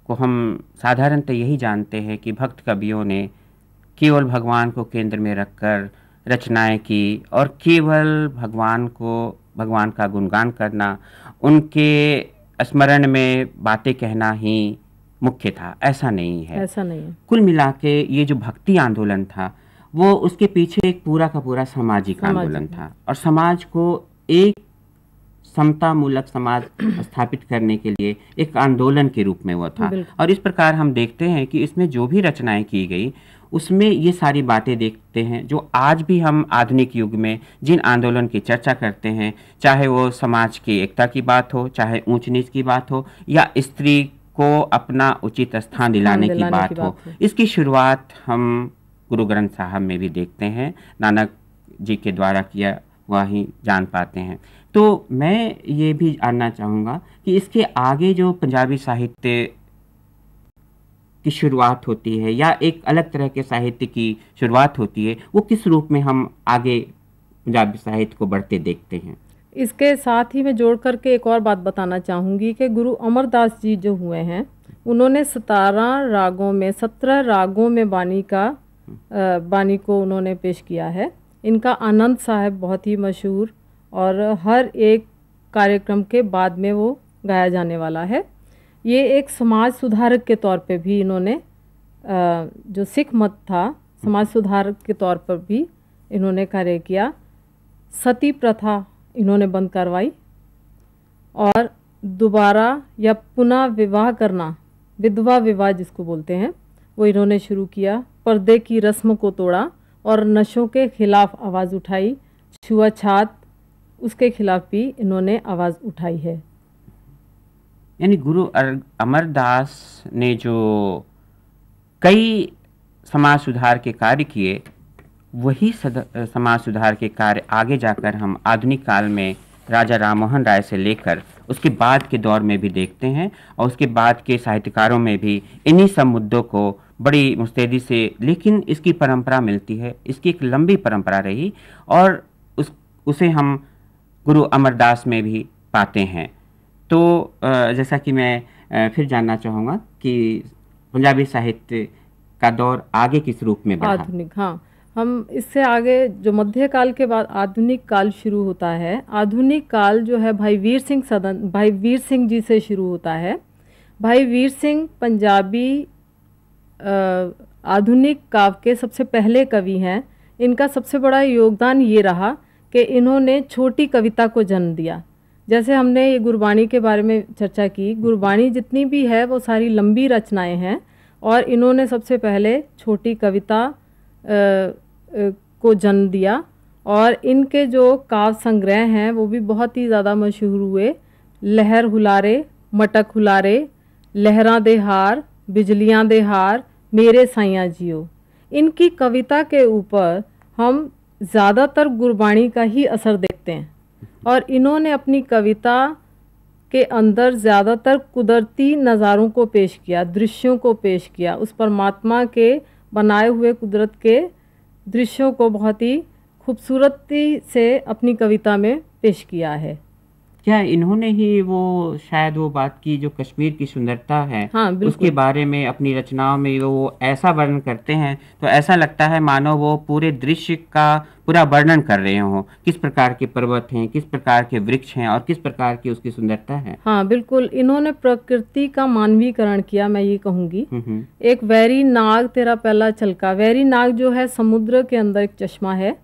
को हम साधारणतः यही जानते हैं कि भक्त कवियों ने केवल भगवान को केंद्र में रखकर रचनाएं की और केवल भगवान का गुणगान करना, उनके स्मरण में बातें कहना ही मुख्य था, ऐसा नहीं है।
ऐसा नहीं है।
कुल मिला के ये जो भक्ति आंदोलन था वो उसके पीछे एक पूरा का पूरा सामाजिक आंदोलन था, और समाज को एक समता मूलक समाज स्थापित करने के लिए एक आंदोलन के रूप में वो था। और इस प्रकार हम देखते हैं कि इसमें जो भी रचनाएं की गई उसमें ये सारी बातें देखते हैं जो आज भी हम आधुनिक युग में जिन आंदोलन की चर्चा करते हैं, चाहे वो समाज की एकता की बात हो, चाहे ऊंच नीच की बात हो, या स्त्री को अपना उचित स्थान दिलाने की बात हो, इसकी शुरुआत हम गुरु ग्रंथ साहब में भी देखते हैं, नानक जी के द्वारा किया हुआ ही जान पाते हैं। तो मैं ये भी जानना चाहूँगा कि इसके आगे जो पंजाबी साहित्य की शुरुआत होती है या एक अलग तरह के साहित्य की शुरुआत होती है, वो किस रूप में हम आगे पंजाबी साहित्य को बढ़ते देखते हैं?
इसके साथ ही मैं जोड़ करके एक और बात बताना चाहूँगी कि गुरु अमरदास जी जो हुए हैं, उन्होंने 17 रागों में बानी को उन्होंने पेश किया है। इनका आनंद साहब बहुत ही मशहूर और हर एक कार्यक्रम के बाद में वो गाया जाने वाला है। ये एक समाज सुधारक के तौर पे भी इन्होंने जो सिख मत था, समाज सुधारक के तौर पर भी इन्होंने कार्य किया। सती प्रथा इन्होंने बंद करवाई और दोबारा या पुनः विवाह करना, विधवा विवाह जिसको बोलते हैं, वो इन्होंने शुरू किया। पर्दे की रस्म को तोड़ा और नशों के खिलाफ आवाज़ उठाई। छुआछात उसके खिलाफ भी इन्होंने आवाज़ उठाई है।
यानी गुरु अमरदास ने जो कई समाज सुधार के कार्य किए, वही समाज सुधार के कार्य आगे जाकर हम आधुनिक काल में राजा राममोहन राय से लेकर उसके बाद के दौर में भी देखते हैं, और उसके बाद के साहित्यकारों में भी इन्हीं सब मुद्दों को बड़ी मुस्तैदी से, लेकिन इसकी परंपरा मिलती है, इसकी एक लंबी परंपरा रही, और उसे हम गुरु अमरदास में भी पाते हैं। तो जैसा कि मैं फिर जानना चाहूँगा कि पंजाबी साहित्य का दौर आगे किस रूप में बढ़ा?
आधुनिक, हाँ, हम इससे आगे जो मध्यकाल के बाद आधुनिक काल शुरू होता है। आधुनिक काल जो है भाई वीर सिंह जी से शुरू होता है। भाई वीर सिंह पंजाबी आधुनिक काव्य के सबसे पहले कवि हैं। इनका सबसे बड़ा योगदान ये रहा कि इन्होंने छोटी कविता को जन्म दिया। जैसे हमने ये गुरबाणी के बारे में चर्चा की, गुरबाणी जितनी भी है वो सारी लंबी रचनाएं हैं, और इन्होंने सबसे पहले छोटी कविता को जन्म दिया। और इनके जो काव्य संग्रह हैं वो भी बहुत ही ज़्यादा मशहूर हुए। लहर हुलारे, मटक हुलारे, लहरां दे हार, बिजलियां दे हार, मेरे साइयां जियो। इनकी कविता के ऊपर हम ज़्यादातर गुरबाणी का ही असर देखते हैं, और इन्होंने अपनी कविता के अंदर ज़्यादातर कुदरती नज़ारों को पेश किया, दृश्यों को पेश किया। उस परमात्मा के बनाए हुए कुदरत के दृश्यों को बहुत ही खूबसूरती से अपनी कविता में पेश किया है।
क्या इन्होंने ही वो शायद वो बात की जो कश्मीर की सुंदरता है,
हाँ,
उसके बारे में अपनी रचनाओं में वो ऐसा वर्णन करते हैं तो ऐसा लगता है मानो वो पूरे दृश्य का पूरा वर्णन कर रहे हों, किस प्रकार के पर्वत हैं, किस प्रकार के वृक्ष हैं और किस प्रकार की उसकी सुंदरता है।
हाँ बिल्कुल, इन्होंने प्रकृति का मानवीकरण किया, मैं ये कहूँगी। एक वैरी नाग तेरा पहला छलका, वैरी नाग जो है समुद्र के अंदर एक चश्मा है,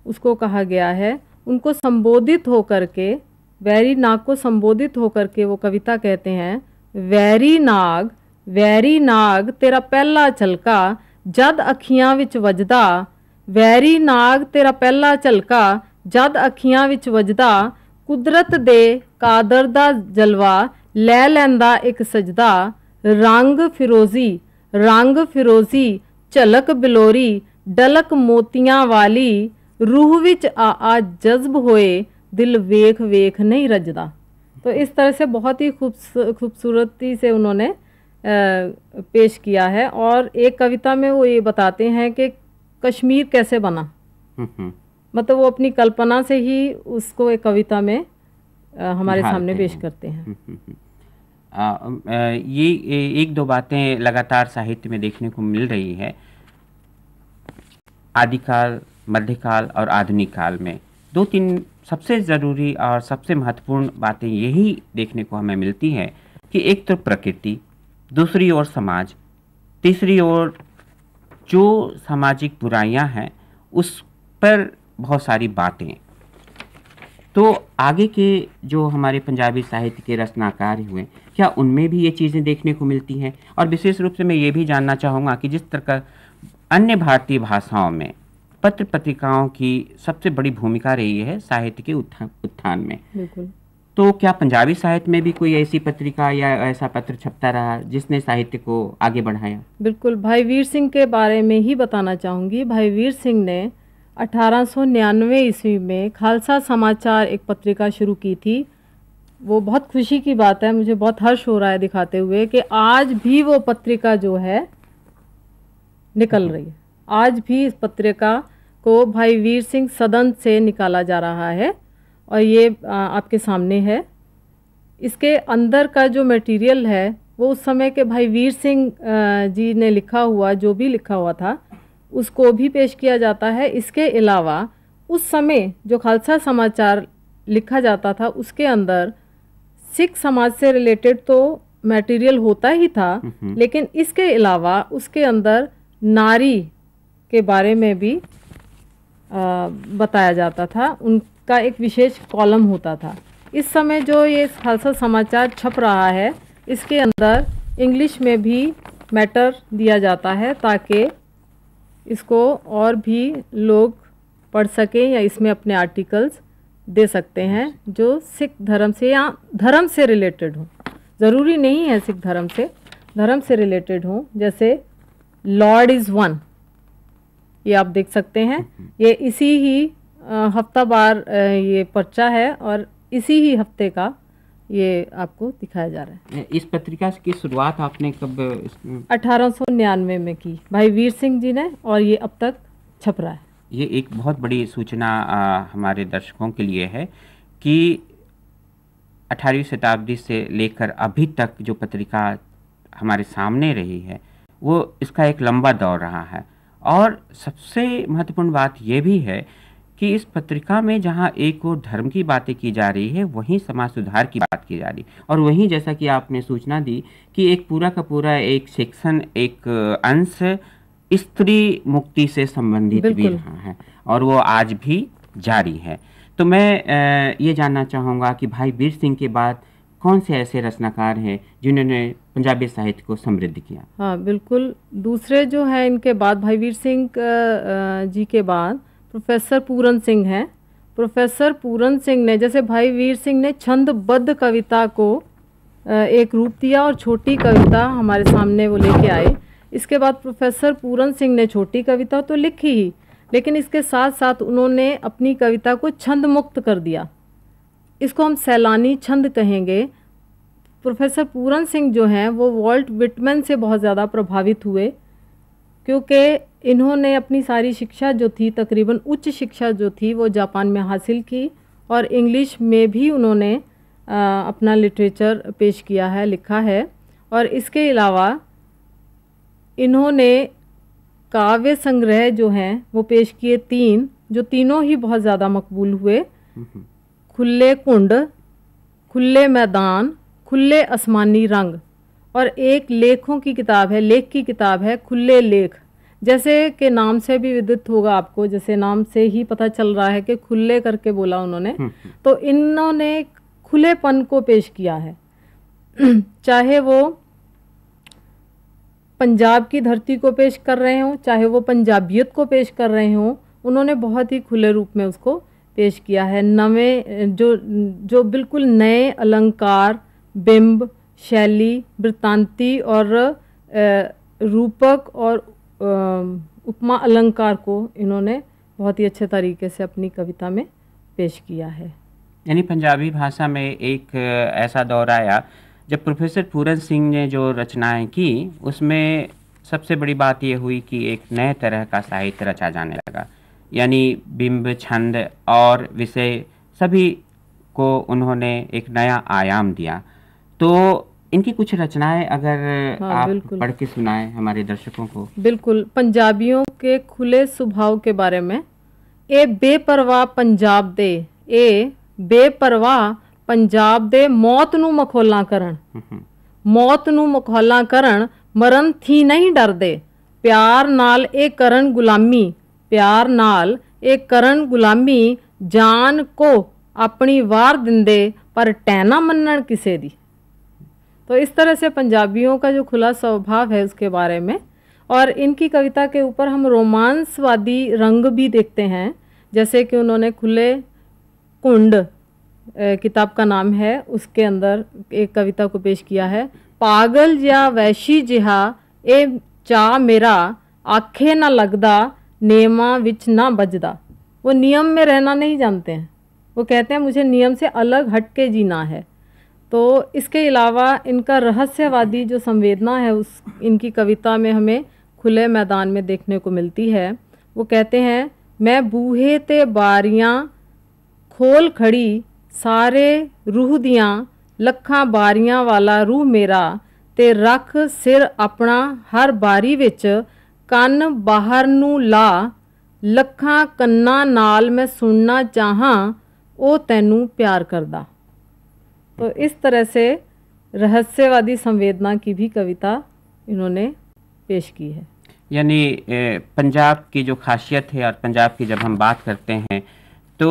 उसको कहा गया है। उनको संबोधित होकर के, वैरी नाग को संबोधित होकर के वो कविता कहते हैं, वैरी नाग तेरा पहला झलका जद अखियां विच वजदा, वैरी नाग तेरा पहला झलका जद अखियां विच वजदा, कुदरत दे कादर दा जलवा लै लैंदा एक सजदा, रंग फिरोजी झलक बिलोरी डलक मोतियां वाली, रूह विच आ जज्ब होए दिल वेख वेख नहीं रजदा। तो इस तरह से बहुत ही खूबसूरती से उन्होंने पेश किया है। और एक कविता में वो ये बताते हैं कि कश्मीर कैसे बना, मतलब वो अपनी कल्पना से ही उसको एक कविता में हमारे सामने पेश करते हैं।
ये एक दो बातें लगातार साहित्य में देखने को मिल रही है। आदिकाल, मध्यकाल और आधुनिक काल में दो तीन सबसे ज़रूरी और सबसे महत्वपूर्ण बातें यही देखने को हमें मिलती हैं कि एक तो प्रकृति, दूसरी ओर समाज, तीसरी ओर जो सामाजिक बुराइयां हैं उस पर बहुत सारी बातें। तो आगे के जो हमारे पंजाबी साहित्य के रचनाकार हुए, क्या उनमें भी ये चीज़ें देखने को मिलती हैं? और विशेष रूप से मैं ये भी जानना चाहूँगा कि जिस तरह का अन्य भारतीय भाषाओं में पत्र पत्रिकाओं की सबसे बड़ी भूमिका रही है साहित्य के उत्थान में,
बिल्कुल।
तो क्या पंजाबी साहित्य में भी कोई ऐसी पत्रिका या ऐसा पत्र छपता रहा जिसने साहित्य को आगे बढ़ाया?
बिल्कुल, भाई वीर सिंह के बारे में ही बताना चाहूँगी। भाई वीर सिंह ने 1899 ईस्वी में खालसा समाचार एक पत्रिका शुरू की थी। वो बहुत खुशी की बात है, मुझे बहुत हर्ष हो रहा है दिखाते हुए कि आज भी वो पत्रिका जो है निकल रही है। आज भी इस पत्रिका को भाई वीर सिंह सदन से निकाला जा रहा है और ये आपके सामने है। इसके अंदर का जो मटेरियल है वो उस समय के भाई वीर सिंह जी ने लिखा हुआ, जो भी लिखा हुआ था उसको भी पेश किया जाता है। इसके अलावा उस समय जो खालसा समाचार लिखा जाता था उसके अंदर सिख समाज से रिलेटेड तो मटेरियल होता ही था, लेकिन इसके अलावा उसके अंदर नारी के बारे में भी बताया जाता था। उनका एक विशेष कॉलम होता था। इस समय जो ये खालसा समाचार छप रहा है इसके अंदर इंग्लिश में भी मैटर दिया जाता है ताकि इसको और भी लोग पढ़ सकें या इसमें अपने आर्टिकल्स दे सकते हैं जो सिख धर्म से या धर्म से रिलेटेड हो। ज़रूरी नहीं है सिख धर्म से रिलेटेड हो। जैसे लॉर्ड इज़ वन, ये आप देख सकते हैं। ये इसी ही हफ्तावार ये पर्चा है और इसी ही हफ्ते का ये आपको दिखाया जा रहा है।
इस पत्रिका की शुरुआत आपने कब?
1899 में की भाई वीर सिंह जी ने और ये अब तक छप रहा है।
ये एक बहुत बड़ी सूचना हमारे दर्शकों के लिए है कि 18वीं शताब्दी से लेकर अभी तक जो पत्रिका हमारे सामने रही है वो इसका एक लंबा दौर रहा है। और सबसे महत्वपूर्ण बात यह भी है कि इस पत्रिका में जहाँ एक और धर्म की बातें की जा रही है वहीं समाज सुधार की बात की जा रही है, और वहीं जैसा कि आपने सूचना दी कि एक पूरा का पूरा एक सेक्शन, एक अंश स्त्री मुक्ति से संबंधित भी रहा है और वो आज भी जारी है। तो मैं ये जानना चाहूँगा कि भाई वीर सिंह के बाद कौन से ऐसे रचनाकार हैं जिन्होंने पंजाबी साहित्य को समृद्ध किया?
हाँ बिल्कुल, दूसरे जो है इनके बाद भाई वीर सिंह जी के बाद प्रोफेसर पूरन सिंह हैं। प्रोफेसर पूरन सिंह ने, जैसे भाई वीर सिंह ने छंदबद्ध कविता को एक रूप दिया और छोटी कविता हमारे सामने वो लेके आए। इसके बाद प्रोफेसर पूरन सिंह ने छोटी कविता तो लिखी ही, लेकिन इसके साथ साथ उन्होंने अपनी कविता को छंद मुक्त कर दिया। इसको हम सैलानी छंद कहेंगे। प्रोफेसर पूरन सिंह जो हैं वो वॉल्ट विटमैन से बहुत ज़्यादा प्रभावित हुए, क्योंकि इन्होंने अपनी सारी शिक्षा जो थी, तकरीबन उच्च शिक्षा जो थी, वो जापान में हासिल की और इंग्लिश में भी उन्होंने अपना लिटरेचर पेश किया है, लिखा है। और इसके अलावा इन्होंने काव्य संग्रह जो हैं वो पेश किए 3, जो तीनों ही बहुत ज़्यादा मकबूल हुए। खुले कुंड, खुले मैदान, खुले आसमानी रंग। और एक लेखों की किताब है, लेख की किताब है खुले लेख, जैसे के नाम से भी विदित होगा आपको, जैसे नाम से ही पता चल रहा है कि खुले करके बोला उन्होंने। तो इन्होंने खुलेपन को पेश किया है, चाहे वो पंजाब की धरती को पेश कर रहे हों, चाहे वो पंजाबियत को पेश कर रहे हों, उन्होंने बहुत ही खुले रूप में उसको पेश किया है। नवे जो बिल्कुल नए अलंकार, बिंब, शैली, वृत्तांती और रूपक और उपमा अलंकार को इन्होंने बहुत ही अच्छे तरीके से अपनी कविता में पेश किया है।
यानी पंजाबी भाषा में एक ऐसा दौर आया जब प्रोफेसर पूरन सिंह ने जो रचनाएं की उसमें सबसे बड़ी बात यह हुई कि एक नए तरह का साहित्य रचा जाने लगा, यानी बिंब, छंद और विषय सभी को उन्होंने एक नया आयाम दिया। तो इनकी कुछ रचनाएं अगर आप पढ़ के सुनाएं हमारे दर्शकों को।
बिल्कुल, पंजाबियों के खुले स्वभाव के बारे में। ए बेपरवाह पंजाब दे, ए बेपरवाह पंजाब दे मौत नू मखोला करन। मौत ਨੂੰ ਮਖੌਲਾਂ ਕਰਨ ਮਰਨ ਥੀ ਨਹੀਂ ਡਰਦੇ ਪਿਆਰ ਨਾਲ ਇਹ ਕਰਨ ਗੁਲਾਮੀ ਪਿਆਰ ਨਾਲ ਇਹ ਕਰਨ ਗੁਲਾਮੀ ਜਾਨ को अपनी वार दिंदे पर टैना मन्नण किसे दी। तो इस तरह से पंजाबियों का जो खुला स्वभाव है उसके बारे में, और इनकी कविता के ऊपर हम रोमांसवादी रंग भी देखते हैं। जैसे कि उन्होंने खुले कुंड किताब का नाम है, उसके अंदर एक कविता को पेश किया है। पागल या वैशी जिहा ए चा मेरा आखे ना लगदा नियमा विच ना बजदा। वो नियम में रहना नहीं जानते हैं, वो कहते हैं मुझे नियम से अलग हट के जीना है। तो इसके अलावा इनका रहस्यवादी जो संवेदना है उस इनकी कविता में हमें खुले मैदान में देखने को मिलती है। वो कहते हैं मैं बूहे ते बारियां खोल खड़ी सारे रूह दियां लखां बारियां वाला रूह मेरा ते रख सिर अपना हर बारी विच ਕੰਨ ਬਾਹਰ ਨੂੰ ਲਾ ਲੱਖਾਂ ਕੰਨਾਂ ਨਾਲ मैं सुनना चाहां ਉਹ ਤੈਨੂੰ प्यार करदा। तो इस तरह से रहस्यवादी संवेदना की भी कविता इन्होंने पेश की है।
यानी पंजाब की जो खासियत है और पंजाब की जब हम बात करते हैं तो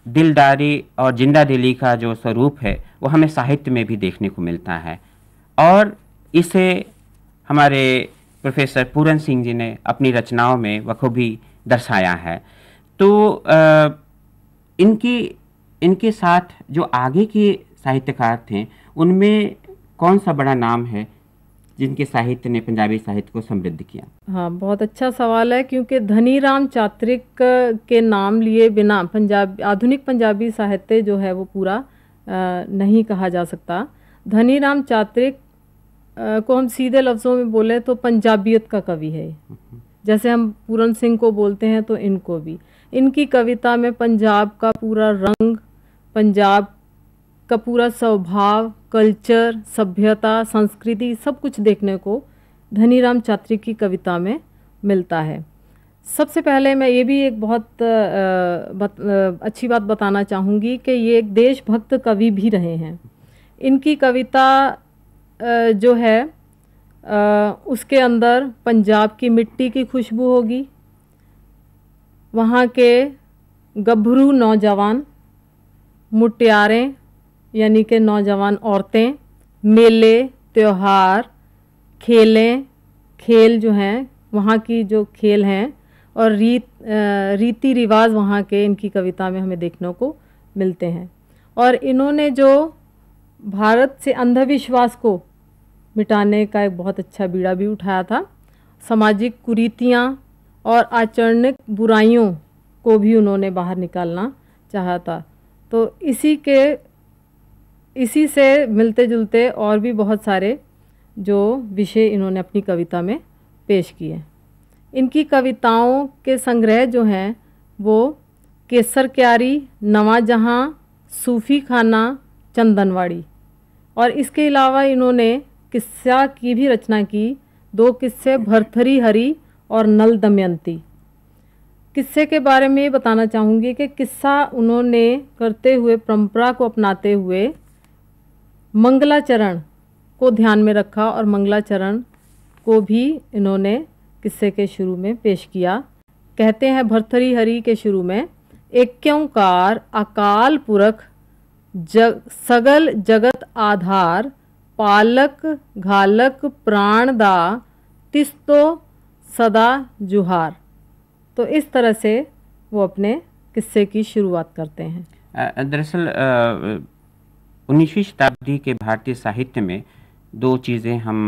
दिलदारी और जिंदा दिली का जो स्वरूप है वो हमें साहित्य में भी देखने को मिलता है, और इसे हमारे प्रोफेसर पूरन सिंह जी ने अपनी रचनाओं में बखूबी दर्शाया है। तो इनके साथ जो आगे के साहित्यकार थे उनमें कौन सा बड़ा नाम है जिनके साहित्य ने पंजाबी साहित्य को समृद्ध किया?
हाँ, बहुत अच्छा सवाल है, क्योंकि धनीराम चात्रिक के नाम लिए बिना आधुनिक पंजाबी साहित्य जो है वो पूरा नहीं कहा जा सकता। धनीराम चात्रिक को हम सीधे लफ्ज़ों में बोले तो पंजाबियत का कवि है। जैसे हम पूरन सिंह को बोलते हैं तो इनको भी, इनकी कविता में पंजाब का पूरा रंग, पंजाब का पूरा स्वभाव, कल्चर, सभ्यता, संस्कृति सब कुछ देखने को धनीराम चात्रिक की कविता में मिलता है। सबसे पहले मैं ये भी एक बहुत अच्छी बात बताना चाहूँगी कि ये एक देशभक्त कवि भी रहे हैं। इनकी कविता जो है उसके अंदर पंजाब की मिट्टी की खुशबू होगी, वहाँ के गभरू नौजवान, मुटियारें यानी कि नौजवान औरतें, मेले, त्योहार, खेल जो हैं वहाँ की जो खेल हैं और रीति रिवाज वहाँ के इनकी कविता में हमें देखने को मिलते हैं। और इन्होंने जो भारत से अंधविश्वास को मिटाने का एक बहुत अच्छा बीड़ा भी उठाया था। सामाजिक कुरीतियाँ और आचरणिक बुराइयों को भी उन्होंने बाहर निकालना चाहा था। तो इसी से मिलते जुलते और भी बहुत सारे जो विषय इन्होंने अपनी कविता में पेश किए। इनकी कविताओं के संग्रह जो हैं वो केसर क्यारी, नवा जहाँ, सूफ़ी खाना, चंदनवाड़ी, और इसके अलावा इन्होंने किस्सा की भी रचना की। 2 किस्से भरथरी हरी और नल दमयंती। किस्से के बारे में ये बताना चाहूँगी कि किस्सा उन्होंने करते हुए परंपरा को अपनाते हुए मंगलाचरण को ध्यान में रखा और मंगलाचरण को भी इन्होंने किस्से के शुरू में पेश किया। कहते हैं भरथरी हरी के शुरू में एक्योंकार अकाल पुरख सगल जगत आधार पालक घालक प्राण दा तिस्तो सदा जुहार। तो इस तरह से वो अपने किस्से की शुरुआत करते हैं।
दरअसल 19वीं शताब्दी के भारतीय साहित्य में 2 चीज़ें हम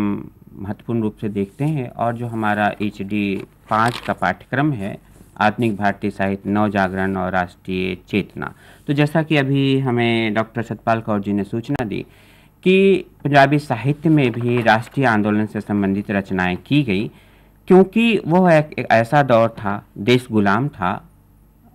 महत्वपूर्ण रूप से देखते हैं, और जो हमारा HD 5 का पाठ्यक्रम है आधुनिक भारतीय साहित्य, नवजागरण और राष्ट्रीय चेतना। तो जैसा कि अभी हमें डॉक्टर सतपाल कौर जी ने सूचना दी कि पंजाबी साहित्य में भी राष्ट्रीय आंदोलन से संबंधित रचनाएं की गई, क्योंकि वह एक ऐसा दौर था, देश गुलाम था,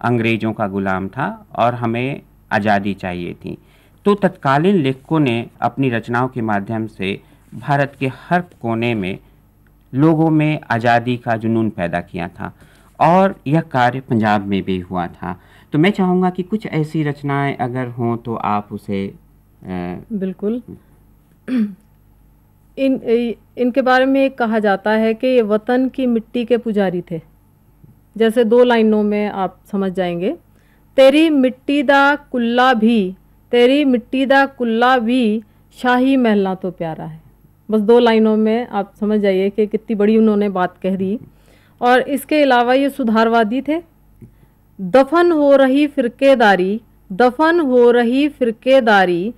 अंग्रेज़ों का गुलाम था और हमें आज़ादी चाहिए थी। तो तत्कालीन लेखकों ने अपनी रचनाओं के माध्यम से भारत के हर कोने में लोगों में आज़ादी का जुनून पैदा किया था, और यह कार्य पंजाब में भी हुआ था। तो मैं चाहूँगा कि कुछ ऐसी रचनाएं अगर हों तो आप उसे
बिल्कुल। इनके बारे में एक कहा जाता है कि ये वतन की मिट्टी के पुजारी थे। जैसे 2 लाइनों में आप समझ जाएंगे, तेरी मिट्टी दा कुल्ला भी, तेरी मिट्टी दा कुल्ला भी शाही महला तो प्यारा है। बस 2 लाइनों में आप समझ जाइए कि कितनी बड़ी उन्होंने बात कह दी। और इसके अलावा ये सुधारवादी थे। दफन हो रही फिरकेदारी, दफन हो रही फिरकेदारी,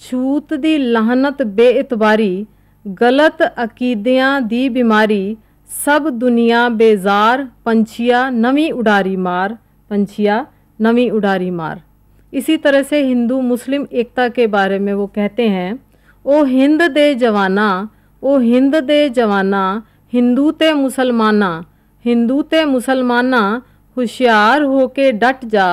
छूत दी लाहनत बेइतबारी, गलत अकीदियां दी बीमारी, सब दुनिया बेजार, पंछिया नवी उडारी मार, पंछिया नवी उडारी मार। इसी तरह से हिंदू मुस्लिम एकता के बारे में वो कहते हैं, ओ हिंद दे जवाना, ओ हिंद दे जवाना, हिंदू ते मुसलमाना, हिंदू ते मुसलमाना, होशियार होके डट जा,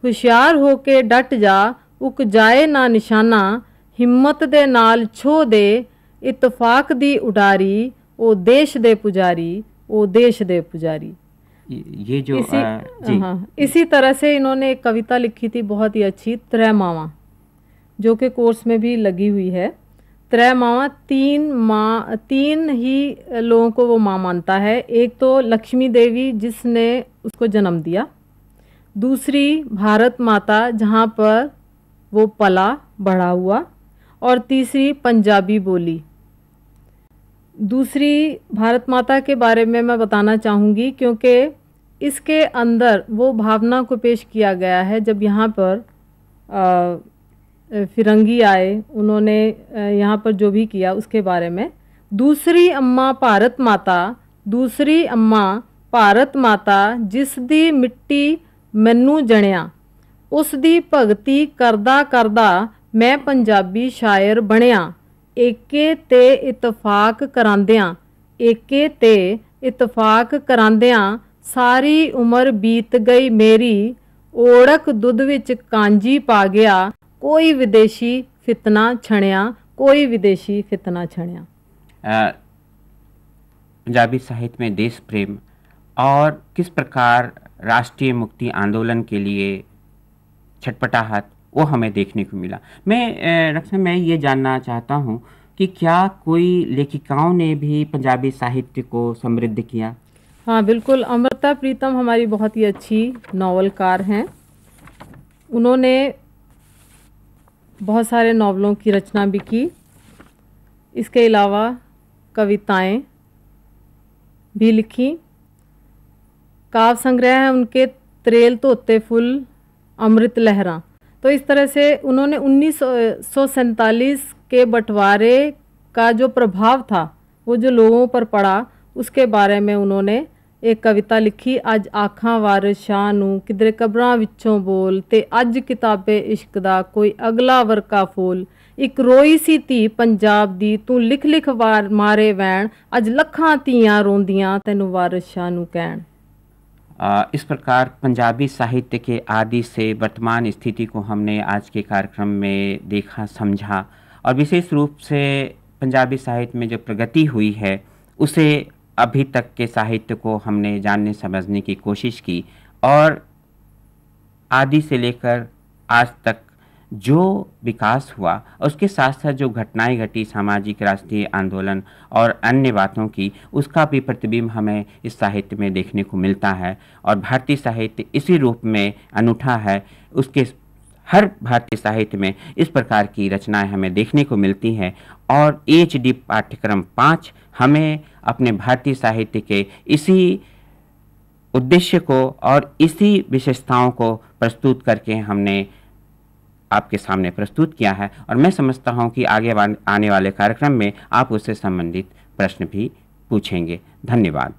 होशियार होके डट जा, उक जाए ना निशाना, हिम्मत दे नाल छो दे, इतफाक दी उडारी, ओ देश दे पुजारी, ओ देश दे पुजारी।
ये जो जी।
हाँ, इसी तरह से इन्होंने एक कविता लिखी थी बहुत ही अच्छी, त्रै मावां, जो कि कोर्स में भी लगी हुई है। त्रै मावां, 3 ही लोगों को वो माँ मानता है। एक तो लक्ष्मी देवी जिसने उसको जन्म दिया, दूसरी भारत माता जहाँ पर वो पला बढ़ा हुआ, और तीसरी पंजाबी बोली। दूसरी भारत माता के बारे में मैं बताना चाहूँगी क्योंकि इसके अंदर वो भावना को पेश किया गया है। जब यहाँ पर फिरंगी आए, उन्होंने यहाँ पर जो भी किया उसके बारे में। दूसरी अम्मा भारत माता, दूसरी अम्मा भारत माता, जिस दी मिट्टी मैनू जणिया, उस दी भगती करदा करदा मैं पंजाबी शायर बणिया, एके ते इतफाक करांदियां, एके ते इतफाक करांदियां, सारी उम्र बीत गई मेरी, ओढ़क दुध विच कांजी पा गया, कोई विदेशी फितना छणिया, कोई विदेशी फितना छणिया।
पंजाबी साहित्य में देश प्रेम और किस प्रकार राष्ट्रीय मुक्ति आंदोलन के लिए छटपटाहट वो हमें देखने को मिला। मैं ये जानना चाहता हूँ कि क्या कोई लेखिकाओं ने भी पंजाबी साहित्य को समृद्ध किया?
हाँ बिल्कुल, अमृता प्रीतम हमारी बहुत ही अच्छी नावलकार हैं। उन्होंने बहुत सारे नावलों की रचना भी की। इसके अलावा कविताएं भी लिखी। काव्य संग्रह है उनके त्रेल तोते फुल, अमृत लहरा। तो इस तरह से उन्होंने 1947 के बंटवारे का जो प्रभाव था वो जो लोगों पर पड़ा उसके बारे में उन्होंने एक कविता लिखी। अज आखां वारिस शाह नूं किधरे कबरां विचों बोल, ते अज किताबे इश्क दा कोई अगला वरका फूल, एक रोई सी धी पंजाब दी तू लिख लिख वार मारे वैण, अज लखां धीआं रोंदियां तैनूं वारिस शाह नूं कहण।
इस प्रकार पंजाबी साहित्य के आदि से वर्तमान स्थिति को हमने आज के कार्यक्रम में देखा, समझा, और विशेष रूप से पंजाबी साहित्य में जो प्रगति हुई है उसे अभी तक के साहित्य को हमने जानने समझने की कोशिश की, और आदि से लेकर आज तक जो विकास हुआ उसके साथ साथ जो घटनाएं घटी, सामाजिक राष्ट्रीय आंदोलन और अन्य बातों की, उसका भी प्रतिबिंब हमें इस साहित्य में देखने को मिलता है। और भारतीय साहित्य इसी रूप में अनूठा है। उसके हर भारतीय साहित्य में इस प्रकार की रचनाएं हमें देखने को मिलती हैं। और HD पाठ्यक्रम 5 हमें अपने भारतीय साहित्य के इसी उद्देश्य को और इसी विशेषताओं को प्रस्तुत करके हमने आपके सामने प्रस्तुत किया है। और मैं समझता हूं कि आगे आने वाले कार्यक्रम में आप उससे संबंधित प्रश्न भी पूछेंगे। धन्यवाद।